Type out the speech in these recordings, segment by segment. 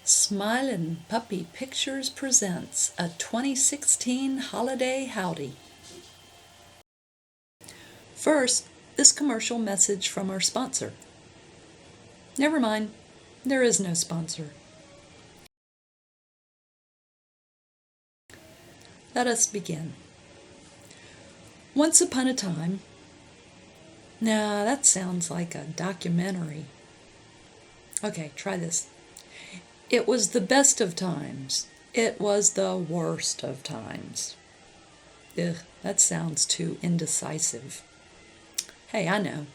Smilin' Puppy Pictures presents a 2016 Holiday Howdy. First, this commercial message from our sponsor. Never mind, there is no sponsor. Let us begin. Once upon a time. Now that sounds like a documentary. Okay, try this. It was the best of times. It was the worst of times. Ugh, that sounds too indecisive. Hey, I know.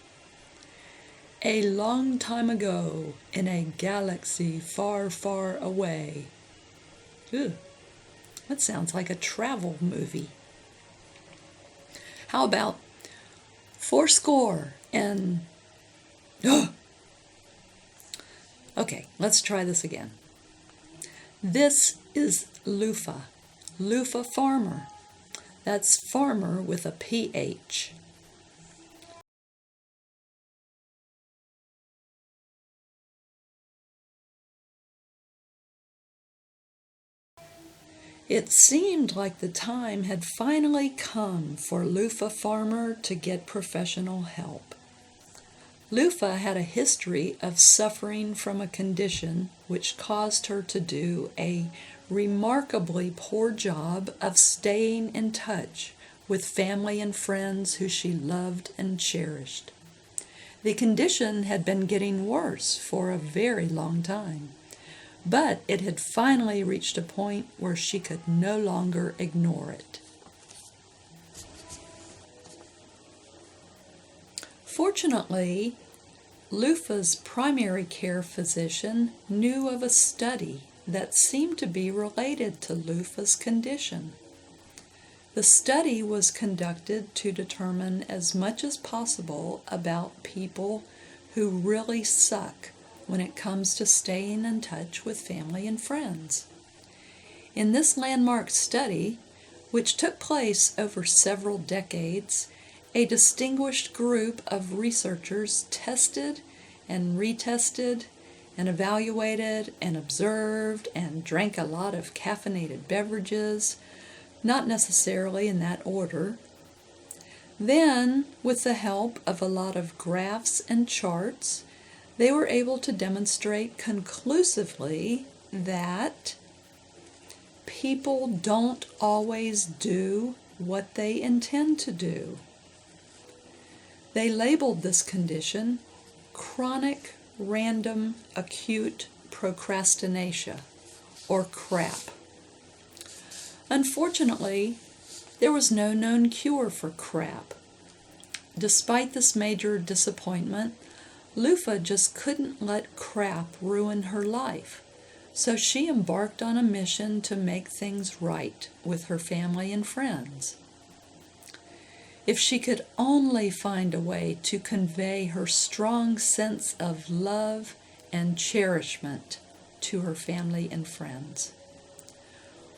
A long time ago, in a galaxy far, far away. Ugh, that sounds like a travel movie. How about 80 and... Okay, let's try this again. This is loofah farmer. That's farmer with a PH. It seemed like the time had finally come for loofah farmer to get professional help. Loofah had a history of suffering from a condition which caused her to do a remarkably poor job of staying in touch with family and friends who she loved and cherished. The condition had been getting worse for a very long time, but it had finally reached a point where she could no longer ignore it. Fortunately, Loofah's primary care physician knew of a study that seemed to be related to Loofah's condition. The study was conducted to determine as much as possible about people who really suck when it comes to staying in touch with family and friends. In this landmark study, which took place over several decades, a distinguished group of researchers tested and retested and evaluated and observed and drank a lot of caffeinated beverages, not necessarily in that order. Then, with the help of a lot of graphs and charts, they were able to demonstrate conclusively that people don't always do what they intend to do. They labeled this condition chronic random acute procrastination, or CRAP. Unfortunately, there was no known cure for CRAP. Despite this major disappointment, Loofah just couldn't let CRAP ruin her life, so she embarked on a mission to make things right with her family and friends. If she could only find a way to convey her strong sense of love and cherishment to her family and friends.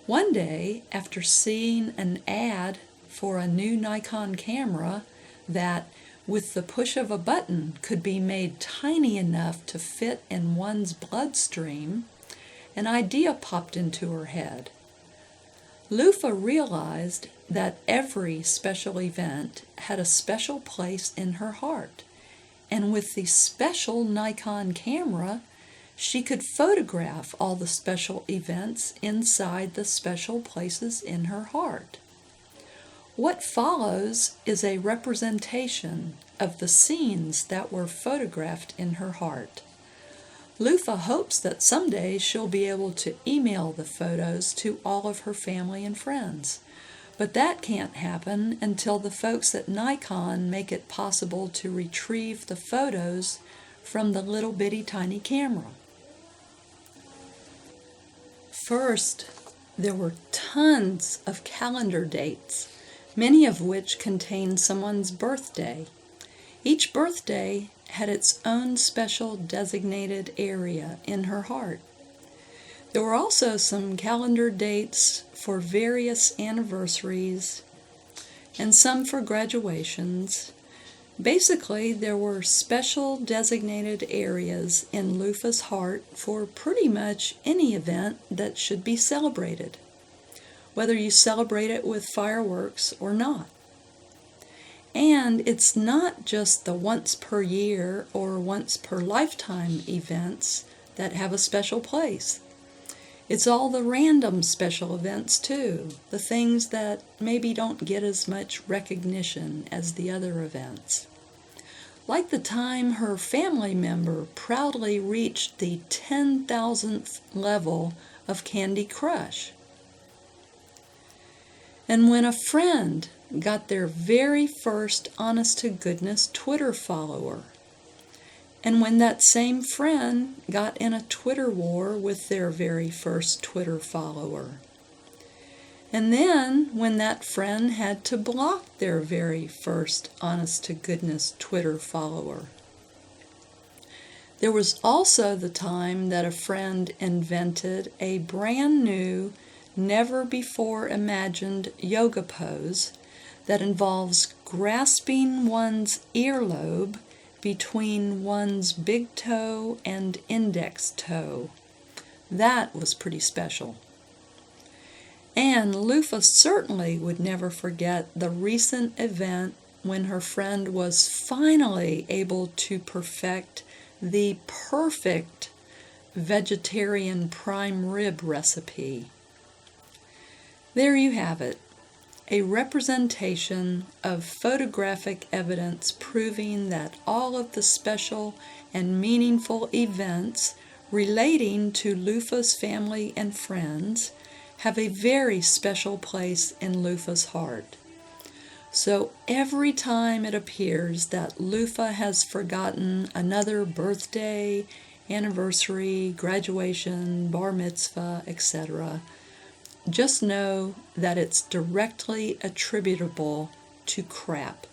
One day, after seeing an ad for a new Nikon camera that, with the push of a button, could be made tiny enough to fit in one's bloodstream, an idea popped into her head. Loofah realized that every special event had a special place in her heart, and with the special Nikon camera, she could photograph all the special events inside the special places in her heart. What follows is a representation of the scenes that were photographed in her heart. Loofah hopes that someday she'll be able to email the photos to all of her family and friends, but that can't happen until the folks at Nikon make it possible to retrieve the photos from the little bitty tiny camera. First, there were tons of calendar dates, many of which contained someone's birthday. Each birthday had its own special designated area in her heart. There were also some calendar dates for various anniversaries and some for graduations, Basically, there were special designated areas in Lufa's heart for pretty much any event that should be celebrated, whether you celebrate it with fireworks or not. And it's not just the once per year or once per lifetime events that have a special place. It's all the random special events too, the things that maybe don't get as much recognition as the other events. Like the time her family member proudly reached the 10,000th level of Candy Crush. And when a friend got their very first honest-to-goodness Twitter follower. And when that same friend got in a Twitter war with their very first Twitter follower. And then when that friend had to block their very first honest-to-goodness Twitter follower. There was also the time that a friend invented a brand new, never-before-imagined yoga pose that involves grasping one's earlobe between one's big toe and index toe. That was pretty special. And Lufa certainly would never forget the recent event when her friend was finally able to perfect the perfect vegetarian prime rib recipe. There you have it. A representation of photographic evidence proving that all of the special and meaningful events relating to Lufa's family and friends have a very special place in Lufa's heart. So every time it appears that Lufa has forgotten another birthday, anniversary, graduation, bar mitzvah, etc., just know that it's directly attributable to crap.